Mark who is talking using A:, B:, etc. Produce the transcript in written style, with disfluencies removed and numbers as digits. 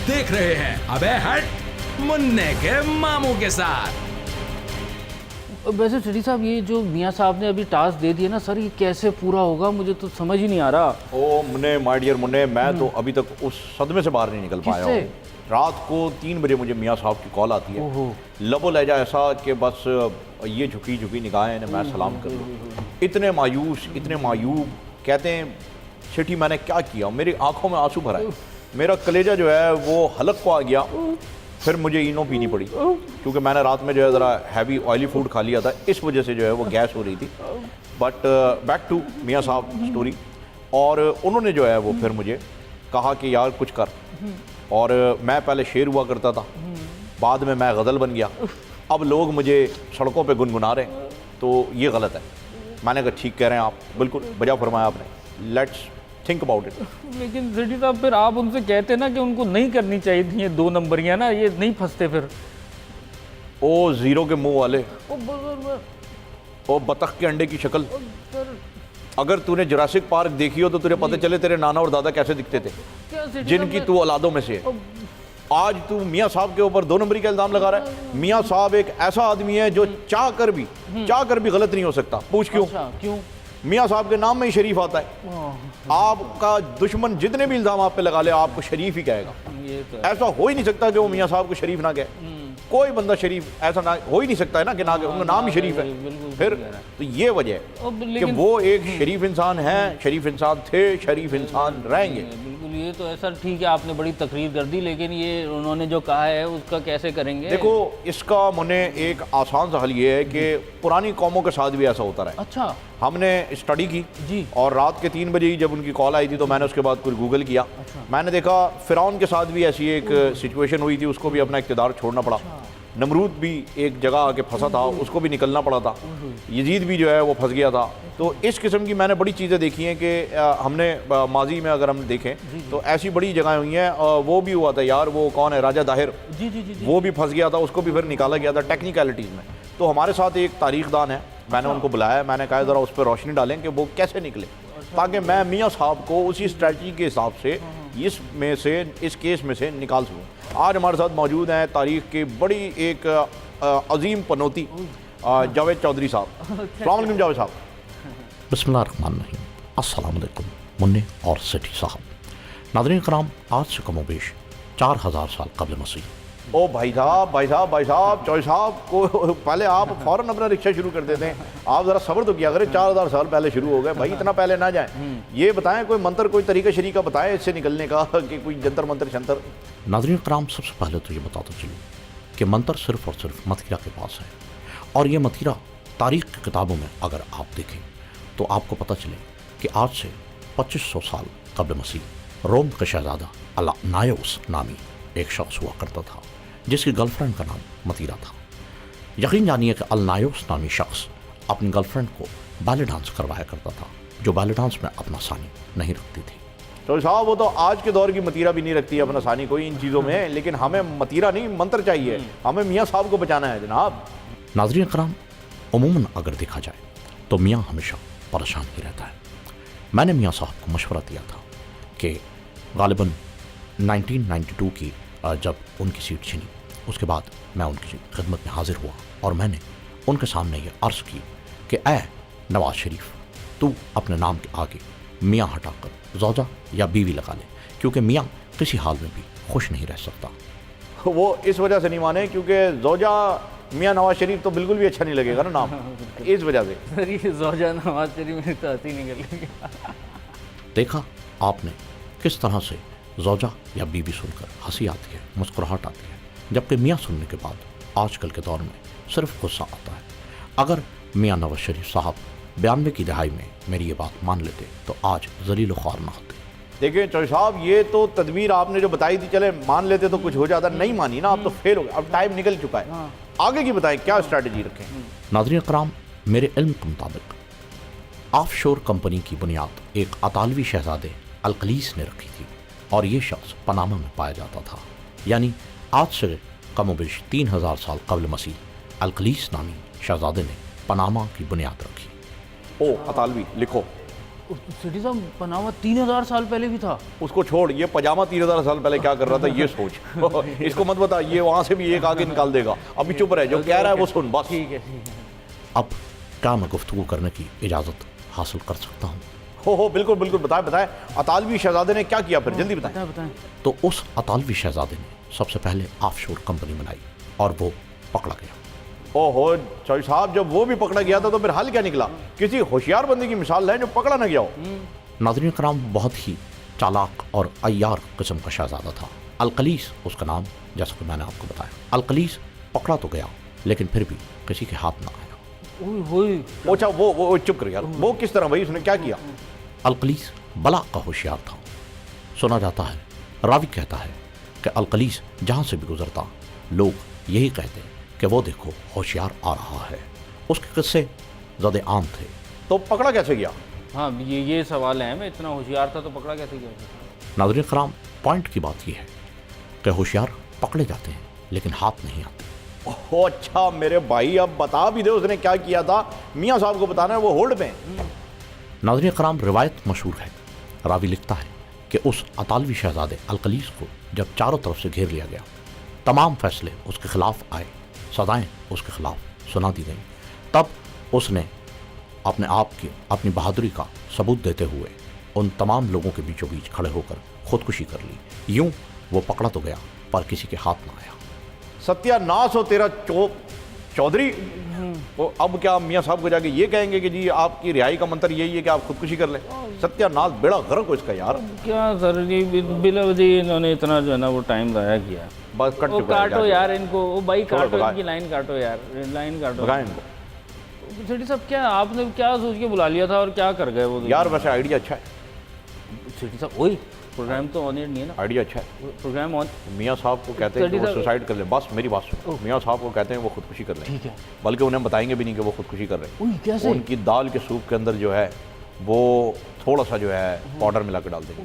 A: देख रहे हैं अबे हट मुन्ने के मामू के साथ।
B: वैसे स्टडी साहब, ये जो मियाँ साहब ने अभी टास्क दे दिया ना सर, ये कैसे पूरा होगा मुझे तो समझ ही नहीं आ रहा।
C: ओ मुन्ने, माय डियर मुन्ने, मैं तो अभी तक उस सदमे से बाहर नहीं निकल पाया हूँ। रात को 3 बजे मुझे मियाँ साहब की कॉल आती है, लबो लहजा ऐसा कि बस ये झुकी झुकी निगाहें ने मैं सलाम कर लूँ। इतने मायूस, इतने मायूब, कहते हैं शेठी मैंने क्या किया, मेरी आंखों में आंसू भरा है, मेरा कलेजा जो है वो हलक को आ गया। फिर मुझे इनो पीनी पड़ी क्योंकि मैंने रात में जो है ज़रा हैवी ऑयली फूड खा लिया था, इस वजह से जो है वो गैस हो रही थी। बट बैक टू मियाँ साहब स्टोरी। और उन्होंने जो है वो फिर मुझे कहा कि यार कुछ कर, और मैं पहले शेर हुआ करता था, बाद में मैं गज़ल बन गया, अब लोग मुझे सड़कों पे गुनगुना रहे हैं, तो ये गलत है। मैंने कहा ठीक कह रहे हैं आप, बिल्कुल बजा फरमाया आपने, लेट्स थिंक अबाउट इट।
B: लेकिन रेड्डी साहब, फिर आप उनसे कहते ना कि उनको नहीं करनी चाहिए थी ये 2 नंबरियाँ ना, ये नहीं फंसते फिर।
C: ओ ज़ीरो के मुंह वाले, ओ बतख के अंडे की शक्ल। अगर तूने जुरासिक पार्क देखी हो तो तुझे पता चले तेरे नाना और दादा कैसे दिखते थे, जिनकी तू औलादों में से है। आज तू मियाँ साहब के ऊपर 2 नंबरी का इल्ज़ाम लगा रहा है। मियाँ साहब एक ऐसा आदमी है जो चाह कर भी गलत नहीं हो सकता। पूछ क्यों?
B: क्यों?
C: मियाँ साहब के नाम में ही शरीफ आता है। आपका दुश्मन जितने भी इल्ज़ाम आप पे लगा ले, आपको शरीफ ही कहेगा। ऐसा हो ही नहीं सकता कि वो मियाँ साहब को शरीफ ना कहे। कोई बंदा शरीफ ऐसा ना हो ही नहीं सकता है ना कि ना कि उनका नाम ही शरीफ है। फिर तो ये वजह है कि वो एक शरीफ इंसान है, शरीफ इंसान थे, शरीफ इंसान रहेंगे।
B: बिल्कुल, ये तो ऐसा ठीक है, आपने बड़ी तकरीर कर दी, लेकिन ये उन्होंने जो कहा है उसका कैसे करेंगे?
C: देखो, इसका मुझे एक आसान सा हल ये है कि पुरानी कौमों के साथ भी ऐसा होता रहा।
B: अच्छा।
C: हमने स्टडी की
B: जी,
C: और रात के 3 बजे ही जब उनकी कॉल आई थी तो मैंने उसके बाद कुछ गूगल किया।
B: अच्छा।
C: मैंने देखा फ़िरौन के साथ भी ऐसी एक सिचुएशन हुई थी, उसको भी अपना इक़्तिदार छोड़ना पड़ा। नमरूद भी एक जगह आके फंसा था, उसको भी निकलना पड़ा था। यजीद भी जो है वो फंस गया था। तो इस किस्म की मैंने बड़ी चीज़ें देखी हैं कि हमने माजी में अगर हम देखें तो ऐसी बड़ी जगह हुई हैं। वो भी हुआ था यार, वो कौन है, राजा दाहिर, वो भी फंस गया था, उसको भी फिर निकाला गया था टेक्निकलिटीज़ में। तो हमारे साथ एक तारीखदान है, मैंने उनको बुलाया, मैंने कहा ज़रा उस पर रोशनी डालें कि वो कैसे निकले, ताकि मैं मियाँ साहब को उसी स्ट्रेटजी के हिसाब से इस केस में से निकाल सकूँ। आज हमारे साथ मौजूद हैं तारीख़ की बड़ी एक अजीम पनौती जावेद चौधरी साहब। अस्सलाम वालेकुम जावेद साहब।
D: बिस्मिल्लाहिर्रहमानिर्रहीम। अस्सलाम वालेकुम मुन्ने और सेठी साहब। नाज़रीन कराम, आज से कमो बेश 4000 साल कबल मसीह।
C: ओ भाई साहब चौधरी साहब को पहले आप फ़ौरन अपना रिक्शा शुरू कर देते हैं। आप ज़रा सब्र तो किया करें, 4000 साल पहले शुरू हो गए भाई, इतना पहले ना जाएं। ये बताएं कोई मंत्र, कोई तरीका शरीका बताएं इससे निकलने का, कि कोई जंतर मंत्र शंतर।
D: नाज़रीन कराम, सबसे पहले तो ये बताता चलूँ कि मंत्र सिर्फ़ और सिर्फ मतीरा के पास है, और ये मतीरा तारीख़ की किताबों में अगर आप देखें तो आपको पता चले कि आज से 2500 साल कबल मसीह रोम का शहज़ादा अल-नायोस नामी एक शख्स हुआ करता था, जिसकी गर्लफ्रेंड का नाम मतीरा था। यकीन जानिए कि अल-नायोस नामी शख्स अपनी गर्लफ्रेंड को बैले डांस करवाया करता था, जो बैले डांस में अपना सानी नहीं रखती थी।
C: तो साहब वो तो आज के दौर की मतीरा भी नहीं रखती है अपना सानी कोई इन चीज़ों में, लेकिन हमें मतीरा नहीं मंत्र चाहिए, हमें मियाँ साहब को बचाना है जनाब।
D: नाज़रीन कराम, उमूमन अगर देखा जाए तो मियाँ हमेशा परेशान ही रहता है। मैंने मियाँ साहब को मशवरा दिया था कि गालिबन 1992 की जब उनकी सीट छिनी, उसके बाद मैं उनकी खिदमत में हाजिर हुआ और मैंने उनके सामने ये अर्ज़ की कि ऐ नवाज शरीफ, तू अपने नाम के आगे मियाँ हटाकर ज़ौजा या बीवी लगा ले, क्योंकि मियाँ किसी हाल में भी खुश नहीं रह सकता।
C: वो इस वजह से नहीं माने क्योंकि ज़ौजा मियाँ नवाज शरीफ तो बिल्कुल भी अच्छा नहीं लगेगा ना नाम, इस वजह से।
B: सर ये ज़ौजा नवाज शरीफ में तो हंसी निकल गई।
D: देखा आपने किस तरह से ज़ौजा या बीवी सुनकर हंसी आती है, मुस्कुराहट आती है, जबकि मियाँ सुनने के बाद आजकल के दौर में सिर्फ गुस्सा आता है। अगर मियाँ नवाज शरीफ साहब 92 की दहाई में मेरी ये बात मान लेते तो आज ज़लील ख्वार न होते।
C: देखिए चौधरी साहब, ये तो तदबीर आपने जो बताई थी, चले मान लेते तो कुछ हो जाता, नहीं मानी ना, अब तो फेल हो गए, अब टाइम निकल चुका है। आगे की बताएं क्या स्ट्रैटेजी रखें।
D: नाज़रीन कराम, मेरे इल्म के मुताबिक ऑफशोर कंपनी की बुनियाद एक अतालवी शहजादे अलकलीस ने रखी थी, और ये शख्स पनामा में पाया जाता था। यानी आज से कमोबेश 3000 साल कबल मसीह अलकलीस नामी शहजादे ने पनामा की बुनियाद रखी।
C: ओ अतालवी लिखो।
B: सेठी साहब बना हुआ 3000 साल पहले भी था।
C: उसको छोड़, ये पजामा 3000 साल पहले क्या कर रहा था ये सोच। इसको मत बता, ये वहाँ से भी एक आगे निकाल देगा। अभी चुप रहे, जो कह रहा है वो सुन बस।
B: ठीक है।
D: अब क्या मैं गुफ्तगू करने की इजाज़त हासिल कर सकता हूँ?
C: हो बिल्कुल बिल्कुल, बताएं। अतालवी शहजादे ने क्या किया फिर, जल्दी बताएं।
B: बताएं।
D: तो उस अतालवी शहजादे ने सबसे पहले ऑफशोर कंपनी बनाई और वो पकड़ा गया।
C: ओहो चौधरी साहब, जब वो भी पकड़ा गया था तो फिर हल क्या निकला? किसी होशियार बंदे की मिसाल है जो पकड़ा ना गया हो।
D: नाज़रीन कराम, बहुत ही चालाक और अय्यार किस्म का शहजादा था अलकलीस उसका नाम, जैसा कि मैंने आपको बताया। अलकलीस पकड़ा तो गया लेकिन फिर भी किसी के हाथ ना आया।
C: अच्छा वो चुप कर यार, वो किस तरह भाई, उसने क्या किया?
D: अलकलीस बला का होशियार था। सुना जाता है, रावी कहता है कि अलकलीस जहाँ से भी गुजरता लोग यही कहते कि वो देखो होशियार आ रहा है। उसके किस्से ज़्यादा आम थे।
C: तो पकड़ा कैसे गया?
B: हाँ, ये सवाल है, मैं इतना होशियार था तो पकड़ा कैसे गया?
D: नाज़रीन कराम, पॉइंट की बात यह है कि होशियार पकड़े जाते हैं लेकिन हाथ नहीं आते।
C: ओह अच्छा मेरे भाई, अब बता भी दे उसने क्या किया था। मियाँ साहब को बताना है, वो होल्ड पे।
D: नाज़रीन कराम, रिवायत मशहूर है। रावी लिखता है कि उस अतालवी शहजादे अलकलीस को जब चारों तरफ से घेर लिया गया, तमाम फैसले उसके खिलाफ आए, सजाएं उसके खिलाफ सुना दी गई, तब उसने अपने आप की अपनी बहादुरी का सबूत देते हुए उन तमाम लोगों के बीचों बीच खड़े होकर खुदकुशी कर ली। यूं वो पकड़ा तो गया पर किसी के हाथ ना आया।
C: सत्यानाश हो तेरा चौधरी। वो अब क्या मियाँ साहब को जाके ये कहेंगे कि जी आपकी रिहाई का मंत्र यही है कि आप खुदकुशी कर लें? सत्यानाश, बेड़ा गर्क हो इसका यार।
B: क्या सर जी, बिला वजह इन्होंने इतना जो है ना वो टाइम ज़ाया किया।
C: बस कट
B: वो
C: चुका है,
B: काटो यार इनको, वो भाई काटो
C: भगाए।
B: इनकी लाइन काटो यार, लाइन काटो।
C: भगाएं इनको।
B: सेठी साहब, क्या आपने क्या सोच के बुला लिया था और क्या कर गए वो?
C: यार वैसे आइडिया अच्छा है।
B: सेठी साहब, वही प्रोग्राम तो ऑन एयर नहीं है ना?
C: आइडिया अच्छा है।
B: Program on.
C: मियाँ साहब को कहते हैं कि वो
B: साहब-
C: सुसाइड कर ले। बस मेरी बात सुनो, मियाँ साहब को कहते हैं वो खुदकुशी कर लें।
B: ठीक है।
C: बल्कि उन्हें बताएंगे भी नहीं कि वो खुदकुशी कर रहे हैं।
B: कैसे?
C: उनकी दाल के सूप के अंदर जो है वो थोड़ा सा जो है पाउडर मिला के डाल देंगे।